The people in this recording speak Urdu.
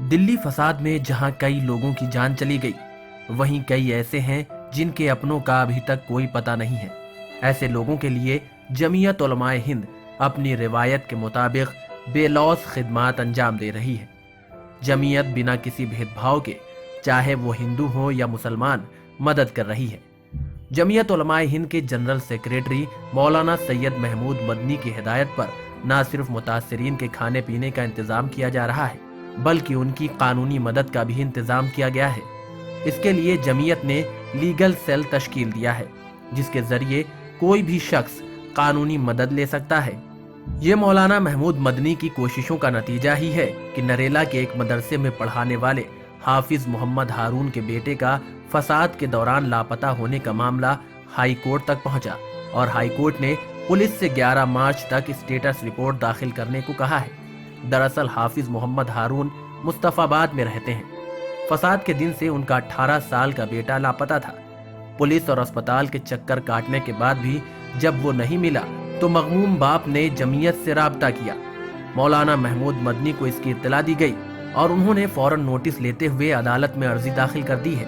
دلی فساد میں جہاں کئی لوگوں کی جان چلی گئی، وہیں کئی ایسے ہیں جن کے اپنوں کا ابھی تک کوئی پتہ نہیں ہے۔ ایسے لوگوں کے لیے جمعیت علماء ہند اپنی روایت کے مطابق بے لوث خدمات انجام دے رہی ہے۔ جمعیت بنا کسی بھید بھاؤ کے، چاہے وہ ہندو ہو یا مسلمان، مدد کر رہی ہے۔ جمعیت علماء ہند کے جنرل سیکریٹری مولانا سید محمود مدنی کی ہدایت پر نہ صرف متاثرین کے کھانے پینے کا انتظام کیا جا رہا ہے، بلکہ ان کی قانونی مدد کا بھی انتظام کیا گیا ہے۔ اس کے لیے جمعیت نے لیگل سیل تشکیل دیا ہے، جس کے ذریعے کوئی بھی شخص قانونی مدد لے سکتا ہے۔ یہ مولانا محمود مدنی کی کوششوں کا نتیجہ ہی ہے کہ نریلا کے ایک مدرسے میں پڑھانے والے حافظ محمد ہارون کے بیٹے کا فساد کے دوران لاپتہ ہونے کا معاملہ ہائی کورٹ تک پہنچا، اور ہائی کورٹ نے پولیس سے 11 مارچ تک اسٹیٹس رپورٹ داخل کرنے کو کہا ہے۔ دراصل حافظ محمد ہارون مصطفی آباد میں رہتے ہیں۔ فساد کے دن سے ان کا 18 سال کا بیٹا لاپتہ تھا۔ پولیس اور اسپتال کے چکر کاٹنے کے بعد بھی جب وہ نہیں ملا تو مغموم باپ نے جمعیت سے رابطہ کیا۔ مولانا محمود مدنی کو اس کی اطلاع دی گئی اور انہوں نے فوراً نوٹس لیتے ہوئے عدالت میں عرضی داخل کر دی ہے۔